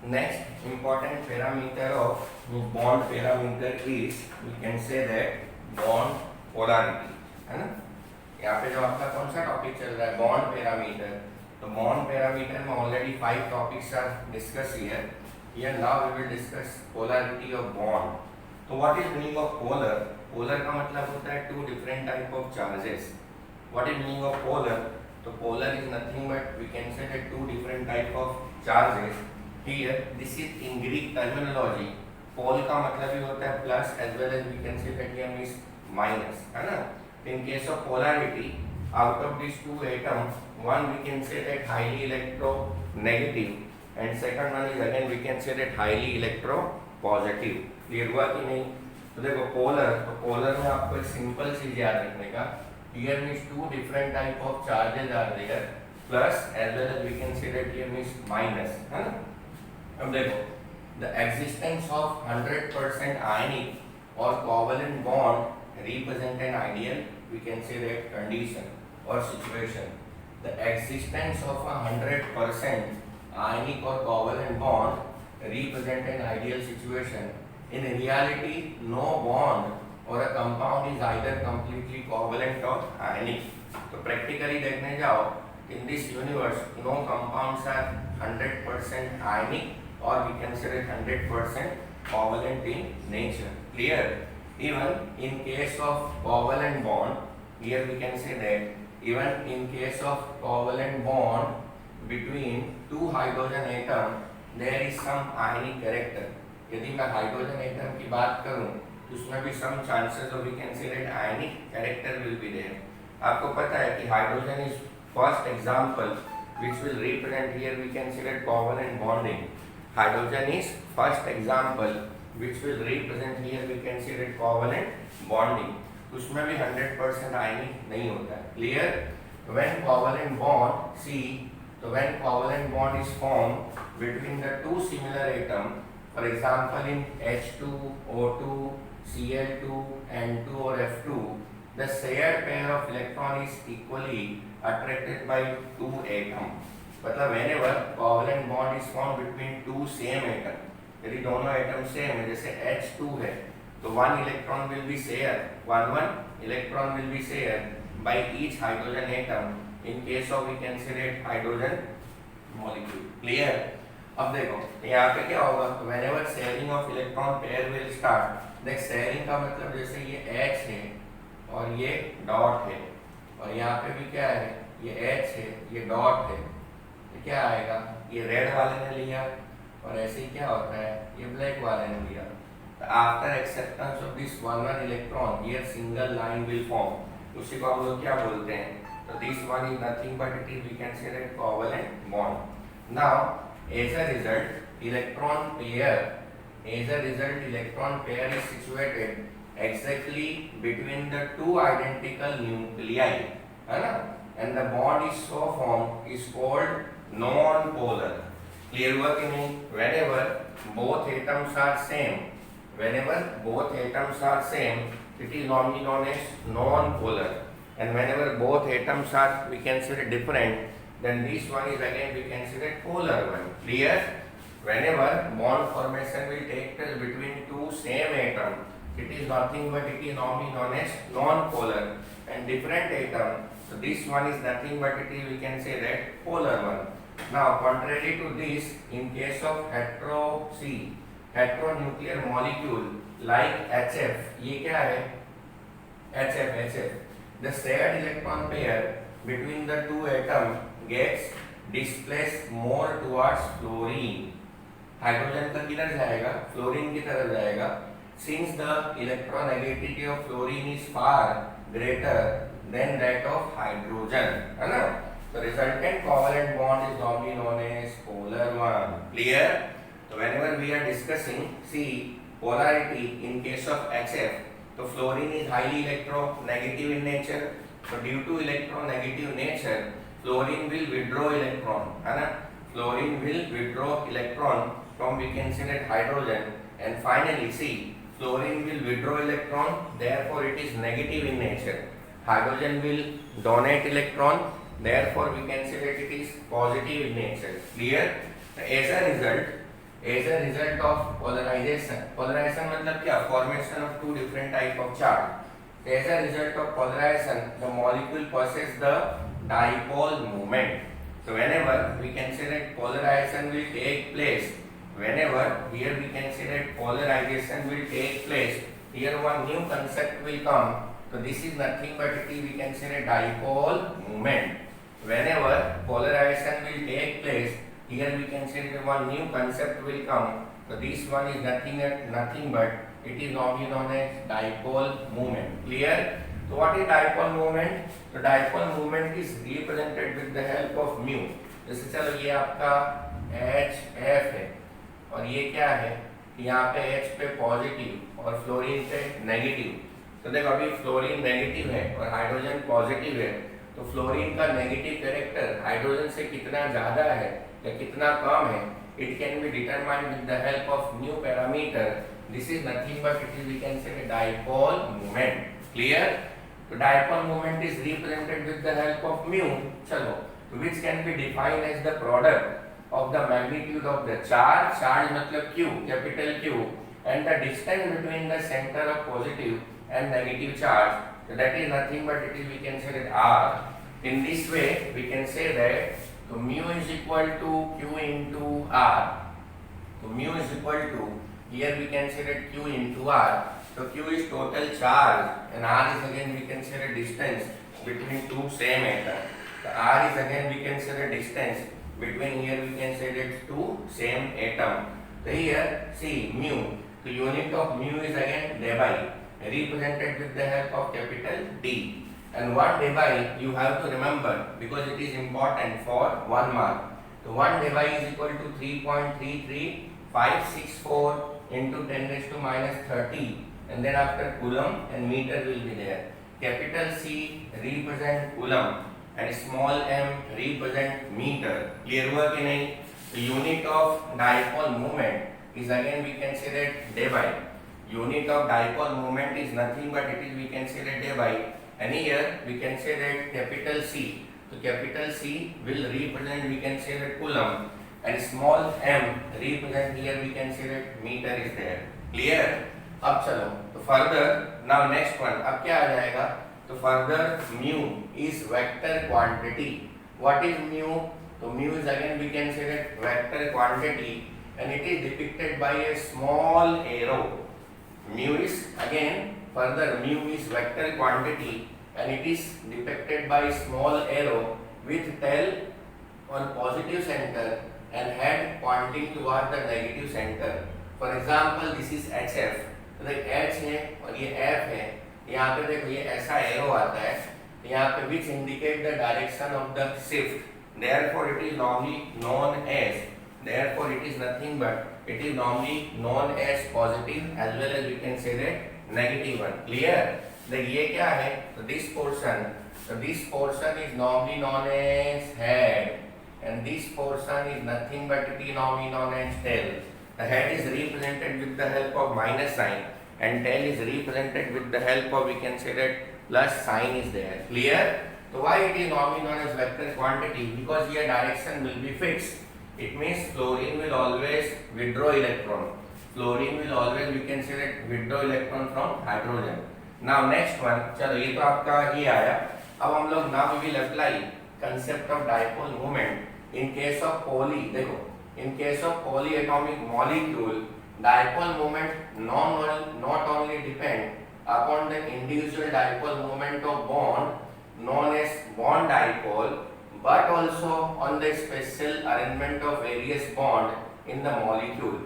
Next important parameter of bond parameter is we can say that bond polarity, है ना। यहाँ पे जो आपका कौन सा टॉपिक चल रहा है, बॉन्ड पैरामीटर। तो बॉन्ड पैरामीटर में already 5 topics are discuss here. Here now we will discuss polarity of bond. तो what is meaning of polar? Polar का मतलब होता है two different type of charges. What is meaning of polar? तो polar is nothing but we can say that two different type of charges. Here this is in Greek terminology. Pole का मतलब ही होता है plus as well as we can say that here means minus, है ना। In case of polarity, out of these two atoms, one we can say that highly electronegative and second one is again we can say that highly electropositive. Clear हुआ कि नहीं? तो देखो polar, तो polar में आपको एक सिंपल चीज याद रखने का, here means two different type of charges are there, plus as well as we can say that here means minus, है ना। अब देखो the existence of 100% ionic or covalent bond represent an ideal, we can say that condition or situation. The existence of a 100% ionic or covalent bond represent an ideal situation. In reality, no bond or a compound is either completely covalent or ionic. तो practically देखने जाओ, in this universe no compounds are 100% ionic or we can say it 100% covalent in nature. Clear? Even in case of covalent bond, here we can say that even in case of covalent bond between two hydrogen atom, there is some ionic character. यदि मैं hydrogen atom की बात करूं तो उसमें भी some chances of we can say that ionic character will be there. आपको पता है कि hydrogen is first example which will represent here we can say that covalent bonding. Hydrogen is first example which will represent here we can say that covalent bonding. उसमें भी 100% ionic नहीं होता है. Clear? When covalent bond see, so when covalent bond is formed between the two similar atom, for example in H2, O2, Cl2, N2 or F2, the shared pair of electron is equally attracted by two atoms. मतलब whenever covalent bond is formed between two same atom, यदि दोनों atom same है, जैसे H2 है, तो one electron will be shared, one electron will be shared by each hydrogen atom in case of we can say that hydrogen molecule. Clear? अब देखो यहाँ पे क्या होगा, whenever sharing of electron pair will start, देख sharing का मतलब जैसे ये H है और ये डॉट है और यहाँ पे भी क्या है, ये H है, ये डॉट है, क्या आएगा, ये रेड वाले ने लिया और ऐसे ही क्या होता है, ये ब्लैक वाले ने लिया। After acceptance of this one electron here single line will form, उसी को हम लोग क्या बोलते हैं, तो this one is nothing but it is we can say that covalent bond. Now as a result electron pair is situated exactly between the two identical nuclei, है ना, and the bond is so form is called non-polar. Clear हुआ कि नहीं? Whenever both atoms are same, it is normally known as non-polar. And whenever both atoms are we can say different, then this one is again we can say polar one. Clear? Whenever bond formation will take place between two same atom, it is nothing but it is normally known as non-polar. And different atom, so this one is nothing but it is we can say that polar one. Now contrary to this, in case of heteronuclear molecule like HF, ये क्या है, HF, the shared electron pair between the two atom gets displaced more towards fluorine. Hydrogen का किधर जाएगा, fluorine की तरफ जाएगा, since the electronegativity of fluorine is far greater than that of hydrogen, है ना। The resultant covalent bond is normally known as polar one. Clear? So whenever we are discussing, see polarity in case of HF, so fluorine is highly electronegative in nature. So due to electronegative nature, fluorine will withdraw electron, है ना, fluorine will withdraw electron from we can say that hydrogen, and finally see fluorine will withdraw electron, therefore it is negative in nature. Hydrogen will donate electron, therefore we can say that it is positive in nature. Clear? As a result, as a result of polarization. Polarization मतलब क्या? Formation of two different type of charge. As a result of polarization, the molecule possesses the dipole moment. So whenever we can say that polarization will take place, whenever here we can say that polarization will take place, here one new concept will come. So this is nothing but it is, we can say that dipole moment. Whenever polarization will take place, here we can say that one new concept will come. So this one is nothing but it is normally known as dipole moment. Clear? So what is dipole moment? तो dipole moment is represented with the help of mu. जैसे चलो ये आपका HF है और ये क्या है? यहाँ पे H पे पॉजिटिव और फ्लोरीन पे नेगेटिव. तो देखो अभी फ्लोरीन नेगेटिव है और हाइड्रोजन पॉजिटिव है, तो फ्लोरीन का नेगेटिव कैरेक्टर हाइड्रोजन से कितना ज्यादा है या कितना कम है, it can be determined with the help of new parameter. This is nothing but it is we can say dipole moment. Clear? तो dipole moment is represented with the help of mu. चलो, which can be defined as the product of the magnitude of the charge. Charge मतलब Q, capital Q, and the distance between the center of positive and negative charge. So that is nothing but it is we can say that R. In this way we can say that so mu is equal to Q into R. So mu is equal to, here we can say that Q into R. So Q is total charge and R is again we can say the distance between two same atoms. So R is again we can say the distance between, here we can say that two same atom. So here see mu. The unit of mu is again debye, represented with the help of capital D. And 1 debye you have to remember because it is important for 1 mark. So 1 debye is equal to 3.33564 into 10 raised to minus 30, and then after coulomb and meter will be there. Capital C represent coulomb and small m represent meter. Clear हुआ कि नहीं? The unit of dipole moment is again we can say that debye. Unit of dipole moment is nothing but it is we can say that debye, and here we can say that capital C. So capital C will represent we can say that coulomb and small m represent, here we can say that meter is there. Clear? अब चलो तो further, now next one अब क्या आ जाएगा? तो further mu is vector quantity. What is mu? So mu is again we can say that vector quantity and it is depicted by a small arrow. Mu is again further mu is vector quantity and it is depicted by small arrow with tail on positive center and head pointing toward the negative center. For example, this is HF. तो देख H है और ये F है. यहाँ पे देखो ये ऐसा एरो आता है, यहाँ पे which indicate the direction of the shift. Therefore it is normally known as, therefore it is nothing but it is normally known as positive as well as we can say that negative one. Clear? देख ये क्या है? So this portion is normally known as head and this portion is nothing but it is normally known as tail. The head is represented with the help of minus sign and tail is represented with the help of we can say that plus sign is there. Clear? So why it is normally known as vector quantity? Because here direction will be fixed. It means fluorine will always withdraw electron. Fluorine will always we can say that withdraw electron from hydrogen. Now next one, चलो ये तो आपका ये आया. अब हम लोग now we will apply concept of dipole moment in case of poly. देखो in case of polyatomic molecule, dipole moment not only depend upon the individual dipole moment of bond known as bond dipole, but also on the special arrangement of various bond in the molecule.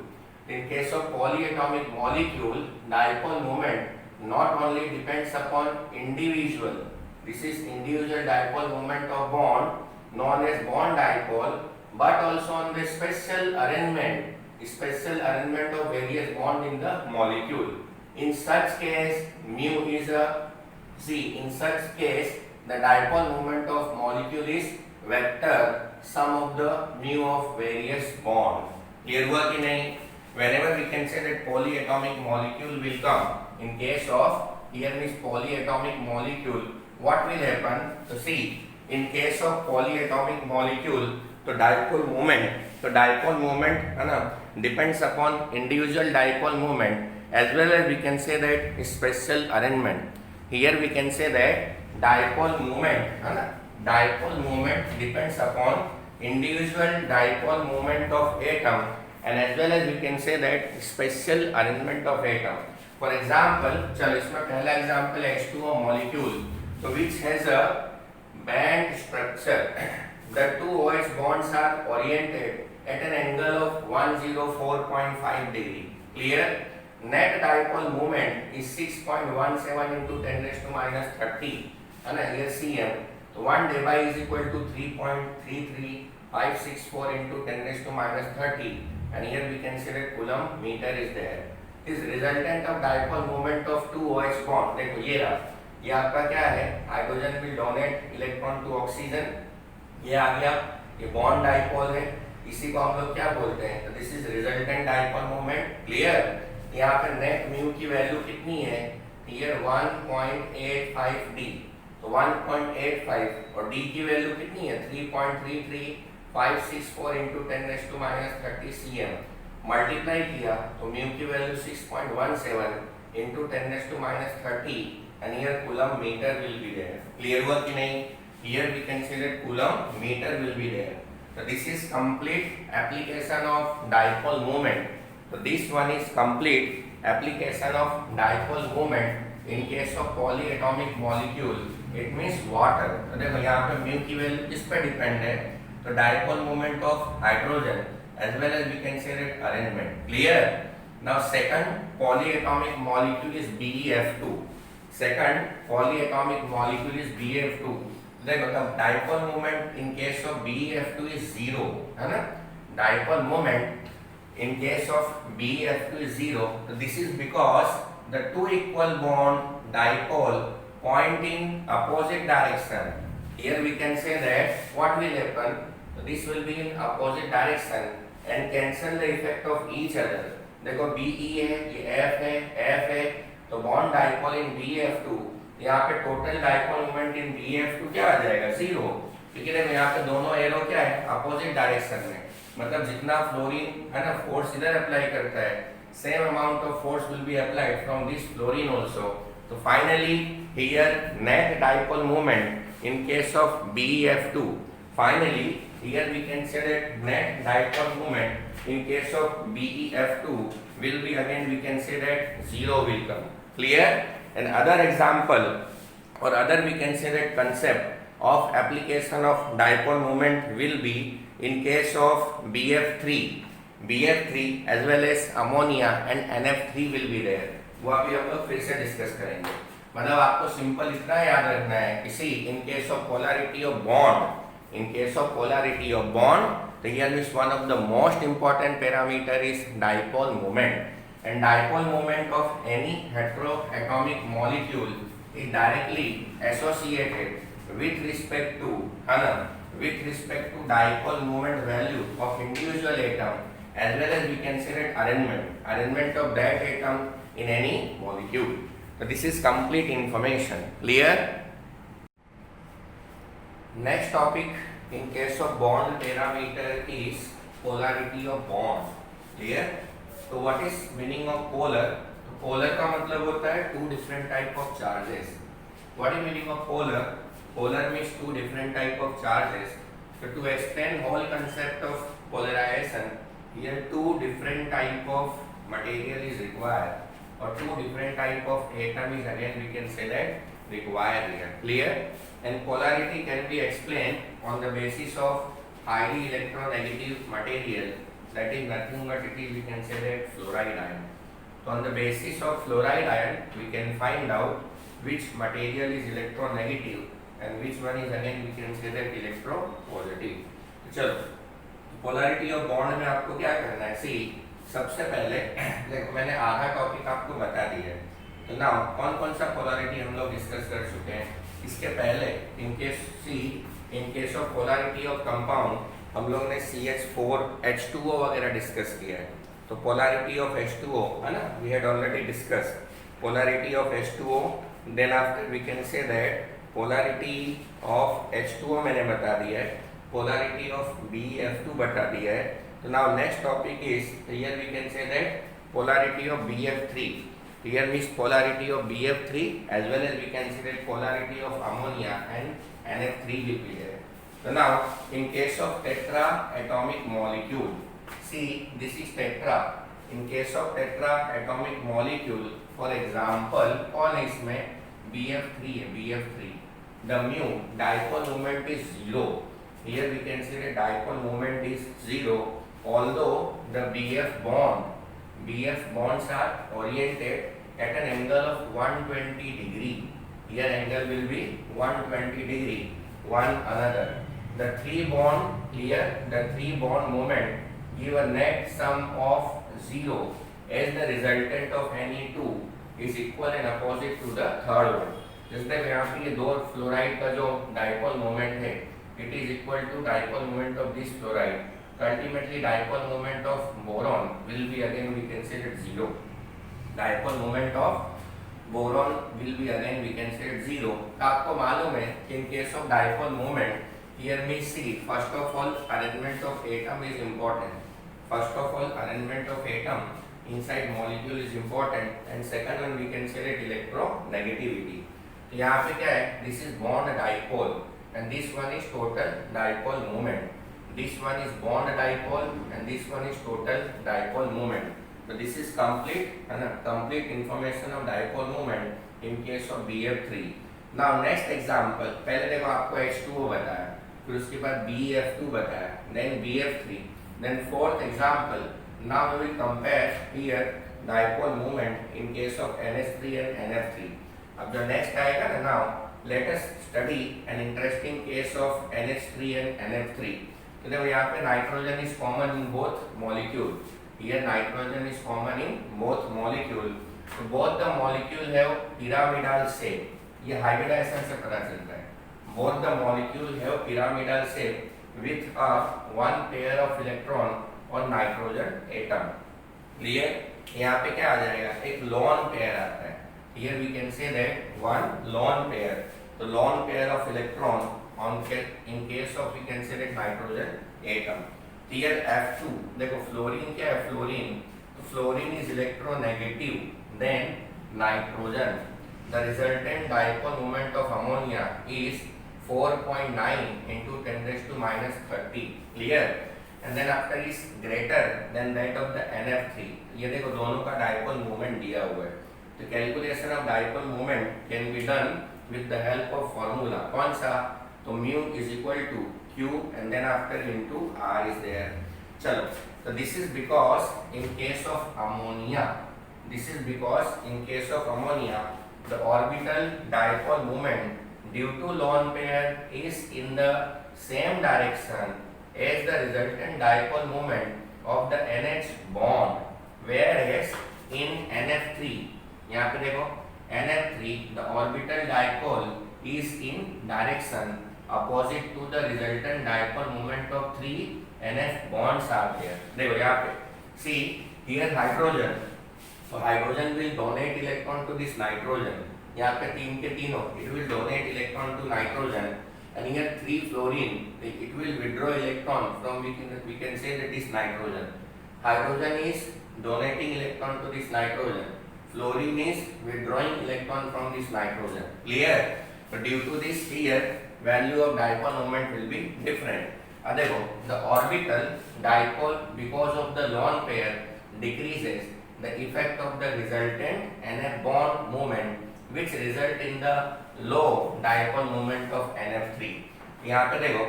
In case of polyatomic molecule, dipole moment not only depends upon individual, this is individual dipole moment of bond known as bond dipole, but also on the special arrangement of various bond in the molecule. In such case, mu is a C. In such case, the dipole moment of molecule is vector sum of the mu of various bond. Clear हुआ कि नहीं? Whenever we can say that polyatomic molecule will come, in case of here means polyatomic molecule, what will happen? So see, in case of polyatomic molecule, तो dipole moment है ना depends upon individual dipole moment as well as we can say that special arrangement. Here we can say that dipole moment है ना, dipole moment depends upon individual dipole moment of atom and as well as we can say that special arrangement of atom. For example, चलो इसमें पहला example है H2O molecule, so which has a band structure. The two OH bonds are oriented at an angle of 104.5 degree. Clear? Net dipole moment is 6.17 into 10 raised to minus 30 and here cm. So 1 debye is equal to 3.33564 into 10 raised to minus 30 and here we can say that coulomb meter is there. Is resultant of dipole moment of two OH bond. देखो ये रहा, ये आपका क्या है, hydrogen will donate electron to oxygen. ये आ गया, ये bond dipole है, इसी को हम लोग क्या बोलते हैं, तो this is resultant dipole moment. Clear? यहाँ पे net mu की वैल्यू कितनी है, here 1.85 d, तो 1.85 और d की वैल्यू कितनी है 3.33564 into 10 raised to minus 30 cm. Multiply किया तो म्यू की value 6.17 into 10 raised to minus 30 and here coulomb meter will be there. Clear हुआ कि नहीं? Here we can say that coulomb meter will be there. So this is complete application of dipole moment. So this one is complete application of dipole moment in case of polyatomic molecule. It means water. तो देखो यहाँ पे mu की value किस पे depend है, तो dipole moment of hydrogen as well as we can say that arrangement. Clear? Now second polyatomic molecule is BeF2. Second polyatomic molecule is BeF2. देखो तब dipole moment in case of BeF2 is 0 है ना, dipole moment in case of BeF2 is 0. So this is because the two equal bond dipole point in opposite direction. Here we can say that what will happen, so this will be in opposite direction and cancel the effect of each other. देखो BE है, ये F है, F है, तो bond dipole in BF2, यहाँ पे total dipole moment in BF2 क्या आ जाएगा 0, क्योंकि देखो यहाँ पे दोनों एरो क्या है opposite direction में, मतलब जितना फ्लोरीन है ना फोर्स इधर अप्लाई करता है, same amount of force will be applied from this fluorine also. So finally here net dipole moment in case of BeF2. Finally here we can say that net dipole moment in case of BeF2 will be, again we can say that 0 will come. Clear? And other example or other we can say that concept of application of dipole moment will be in case of BF3 as well as ammonia and NF3 will be there. वो अभी हम लोग फिर से discuss करेंगे. मतलब आपको simple इतना याद रखना है कि see in case of polarity of bond, in case of polarity of bond, तो here is one of the most important parameter is dipole moment and dipole moment of any heteroatomic molecule is directly associated with respect to है ना, with respect to dipole moment value of individual atom as well as we can say that arrangement of that atom in any molecule. So this is complete information. Clear? Next topic in case of bond parameter is polarity of bond. Clear? So what is meaning of polar? तो polar का मतलब होता है two different type of charges. What is meaning of polar? Polar means two different type of charges. So to explain whole concept of polarization, here two different type of material is required or two different type of atom is again we can say that required here. Clear? And polarity can be explained on the basis of highly electronegative material, that is nothing but it is we can say that fluoride ion. So on the basis of fluoride ion we can find out which material is electronegative and which one is again we can say that electropositive. चलो polarity of bond में आपको क्या करना है, सी सबसे पहले देखो मैंने आधा टॉपिक आपको बता दिया है, तो ना कौन कौन सा पोलैरिटी हम लोग डिस्कस कर चुके हैं. इसके पहले इन case of polarity of compound हम लोग ने CH4H2O वगैरह डिस्कस किया है. तो पोलैरिटी ऑफ H2O है ना, we had already discuss polarity of H2O. Then after we can say that polarity of H2O मैंने बता दिया है. polarity of BF2 बता दिया है. So now next topic is, here we can say that polarity of BF3. Here means polarity of BF3 as well as we can say that polarity of ammonia and NF3 will be there. So now in case of tetra atomic molecule, see this is tetra. In case of tetra atomic molecule, for example कौन है इसमें BF3 है, BF3. The mu dipole moment is 0. Here we can say the dipole moment is 0, although the BF bonds are oriented at an angle of 120 degree. Here angle will be 120 degree one another. The three bond moment give a net sum of 0 as the resultant of any two is equal and opposite to the third one. जैसे यहाँ पे ये दो fluoride का जो dipole moment है, it is equal to dipole moment of this fluoride. Ultimately dipole moment of boron will be again we can say that 0. Dipole moment of boron will be again we can say that 0. आपको मालूम है कि in case of dipole moment, here we see first of all arrangement of atom is important. First of all arrangement of atom inside molecule is important, and second one we can say that electronegativity. यहाँ पे क्या है, this is bond dipole and this one is total dipole moment. This one is bond dipole and this one is total dipole moment. So this is complete information of dipole moment in case of BF3. Now next example, पहले देखो आपको H2O बताया, फिर उसके बाद BF2 बताया, then BF3, then fourth example. Now we will compare here dipole moment in case of NH3 and NF3. अब जो next आएगा ना, now let us study an interesting case of NH3 and NF3. तो देखो यहाँ पे nitrogen is common in both molecule. Here nitrogen is common in both molecule. So both the molecule have pyramidal shape. ये hybridization से पता चलता है. Both the molecule have pyramidal shape with a one pair of electron on nitrogen atom. Clear? यहाँ पे क्या आ जाएगा, एक lone pair आता है. Here we can say that one lone pair. The lone pair of electron on in case of we can say that nitrogen atom. Here F2, देखो fluorine क्या है, fluorine. तो fluorine is electronegative than nitrogen. The resultant dipole moment of ammonia is 4.9 into 10 raised to minus 30. Clear? And then after is greater than that of the NF3. ये देखो दोनों का dipole moment दिया हुआ है. The calculation of dipole moment can be done with the help of formula. कौन सा? तो mu is equal to Q and then after into R is there. चलो, so this is because in case of ammonia, the orbital dipole moment due to lone pair is in the same direction as the resultant dipole moment of the NH bond, whereas in NF3, यहाँ पे देखो NF3 the orbital dipole is in direction opposite to the resultant dipole moment of 3 NF bonds are there. देखो यहाँ पे see here hydrogen, so hydrogen will donate electron to this nitrogen. यहाँ पे तीन के तीनों it will donate electron to nitrogen, and here 3 fluorine it will withdraw electron from we can say that is nitrogen. Hydrogen is donating electron to this nitrogen. Fluorine is withdrawing electron from this nitrogen. Clear? But due to this here, value of dipole moment will be different. देखो, the orbital dipole because of the lone pair decreases. The effect of the resultant NF bond moment, which result in the low dipole moment of NF3. यहाँ पे देखो,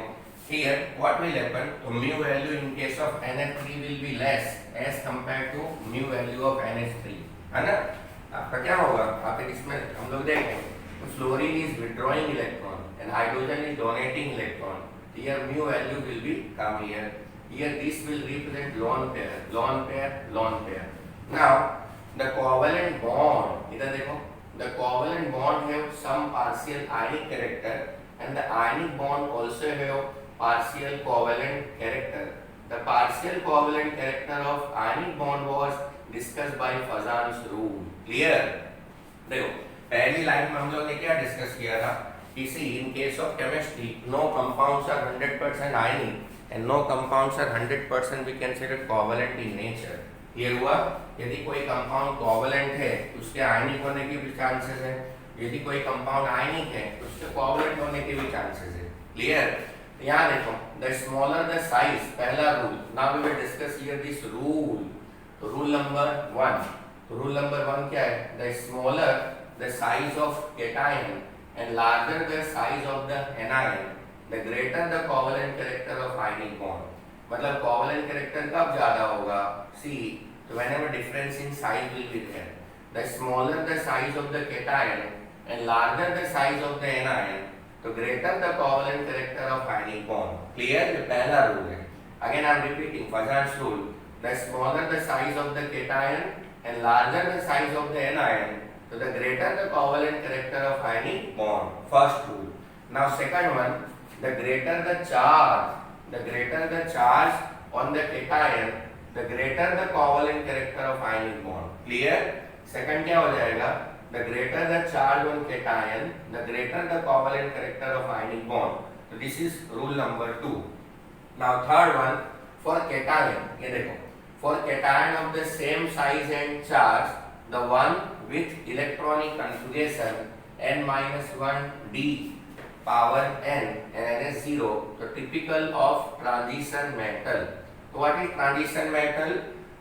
here what will happen? तो mu value in case of NF3 will be less as compared to mu value of NH3. है ना? आपका क्या होगा? आप इसमें हम लोग देखें तो fluorine is withdrawing electron and hydrogen is donating electron. Here mu value will be come here. Here this will represent lone pair, lone pair, lone pair. Now the covalent bond, इधर देखो, the covalent bond have some partial ionic character and the ionic bond also have partial covalent character. The partial covalent character of ionic bond was discussed by Fazan's rule. Clear? देखो पहली line में हम लोग ने क्या discuss किया था You see, in case of chemistry, no compounds are 100% ionic and no compounds are 100% we consider covalent in nature. ये हुआ, यदि कोई कंपाउंड कोवलेंट है तो उसके आयनिक होने के भी चांसेस है, यदि कोई कंपाउंड आयनिक है तो उसके कोवलेंट होने के भी चांसेस है. क्लियर? यहाँ देखो, द स्मॉलर द साइज, पहला rule. Now we will discuss here this rule. तो रूल नंबर 1. तो रूल नंबर 1 क्या है? The smaller the size of cation and larger the size of the anion, the greater the covalent character of ionic bond. मतलब covalent character कब ज़्यादा होगा? See, so whenever difference in size will be there, the smaller the size of the cation and larger the size of the anion, तो greater the covalent character of ionic bond. Clear? ये पहला rule है. Again I am repeating, first rule, the smaller the size of the cation and larger the size of the anion, so the greater the covalent character of ionic bond. First rule. Now second one, the greater the charge on the cation, the greater the covalent character of ionic bond. Clear? Second क्या हो जाएगा? The greater the charge on cation, the greater the covalent character of ionic bond. So this is rule number 2. Now third one, for cation, ये देखो, for cation of the same size and charge, the one with electronic configuration n-1 d power n and n is 0, so typical of transition metal. So what is transition metal?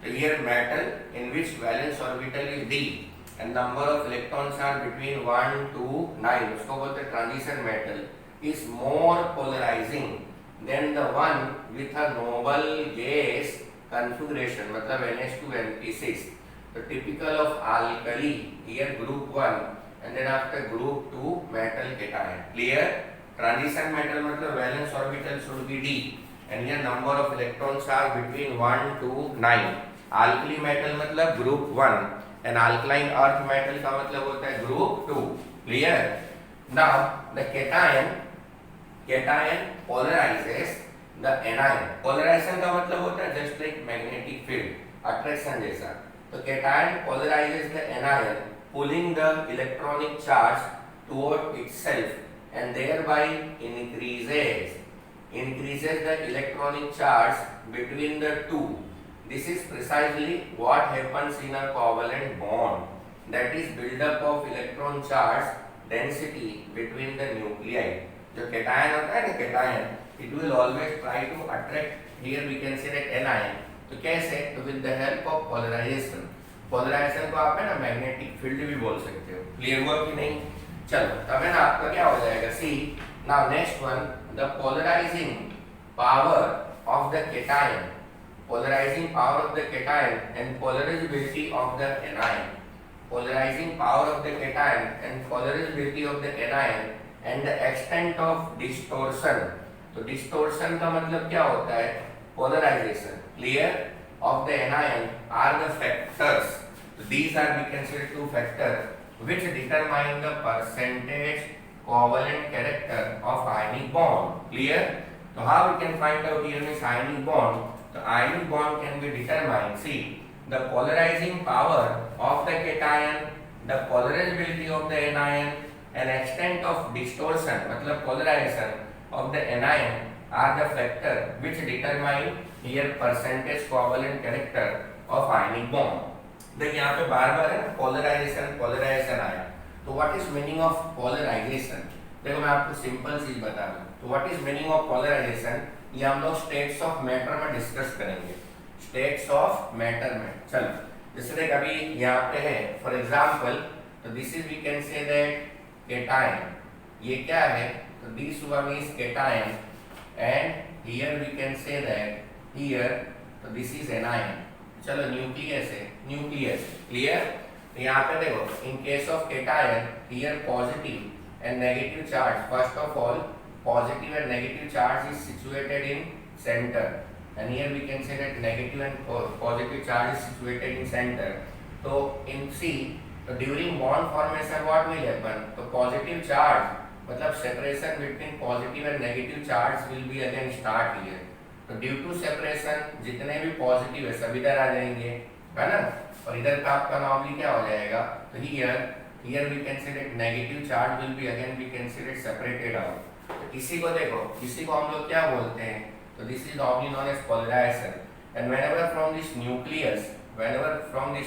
So here metal in which valence orbital is d and number of electrons are between 1 to 9, उसको बोलते हैं transition metal, is more polarizing than the one with a noble gas configuration, मतलब NH2 the typical of alkali, here group 1 and then after group 2 metal cation. Clear? Transition metal मतलब valence orbital should be d and here number of electrons are between 1 to 9. Alkali metal मतलब group 1 and alkaline earth metal का मतलब होता है group 2. Clear? Now the cation polarizes the anion. Polarization का मतलब होता है just like magnetic field, attraction जैसा. तो cation polarizes the anion, pulling the electronic charge toward itself and thereby increases the electronic charge between the two. This is precisely what happens in a covalent bond, that is build-up of electron charge density between the nuclei. जो cation होता है ना, cation, it will always try to attract, here we can say that anion. तो कैसे? तो with the help of polarization. Polarization को आप है ना मैग्नेटिक फील्ड भी बोल सकते हो. क्लियर हुआ कि नहीं? चलो तब है ना आपका क्या हो जाएगा? See now next one, the polarizing power of the cation, polarizing power of the cation and polarizability of the anion, polarizing power of the cation and polarizability of the anion and the extent of distortion. तो distortion का मतलब क्या होता है? Polarization. Clear? Of the anion are the factors. So these are we consider two factors which determine the percentage covalent character of ionic bond. Clear? So how we can find out here this ionic bond? The ionic bond can be determined. See, the polarizing power of the cation, the polarizability of the anion, and extent of distortion, मतलब polarization of the anion are the factor which determine here percentage covalent character of ionic bond. देखिए यहाँ पे बार-बार है ना polarization आया. तो what is meaning of polarization? देखो मैं आपको सिंपल चीज बता दूं. तो what is meaning of polarization? ये हम लोग स्टेट्स ऑफ मैटर में डिस्कस करेंगे. स्टेट्स ऑफ मैटर में. चलो जैसे अभी यहाँ पे है फॉर एग्जांपल, तो this is we can say that cation. ये क्या है? तो this one is cation and here we can say that here तो दिस इज एनायन. चलो न्यूक्लियस है, न्यूक्लियस. क्लियर? तो यहाँ पे देखो in case of cation here positive and negative charge. First of all positive and negative charge is situated in center and here we can say that negative and positive charge is situated in center. So in C, so during bond formation what will happen? So positive charge मतलब separation between positive and negative charge will be again start here. तो due to separation जितने भी positive है सब इधर आ जाएंगे, है ना? और इधर का आपका नॉर्मली क्या हो जाएगा? तो here here we can say that negative charge will be again we can say that separated out. तो इसी को देखो, इसी को हम लोग क्या बोलते हैं, तो this is normally known as polarization. And whenever from this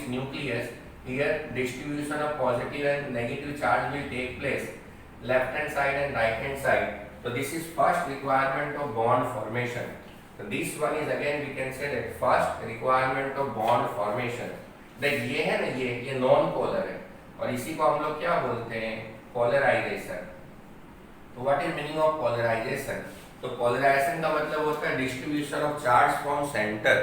nucleus here distribution of positive and negative charge will take place, left hand side and right hand side. So this is first requirement of bond formation. So this one is again we can say that first requirement of bond formation. देख ये है ना, ये non polar है और इसी को हम लोग क्या बोलते हैं, पोलराइजेशन. तो what is meaning of polarization? तो पोलराइजेशन का मतलब होता है distribution of charge from centre,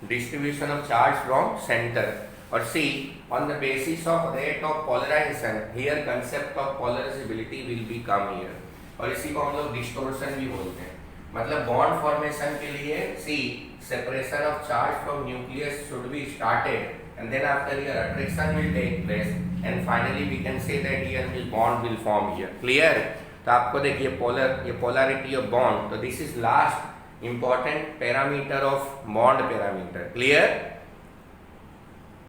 distribution of charge from centre. और see on the basis of rate of polarization here concept of polarizability will be come here. और इसी को हम लोग डिस्टोर्शन भी बोलते हैं. मतलब बॉन्ड फॉर्मेशन के लिए see separation of charge from nucleus should be started and then after here attraction will take place and finally we can say that here this bond will form here. Clear? तो आपको देखिए ये polarity of bond, तो this is last important parameter of bond parameter. Clear?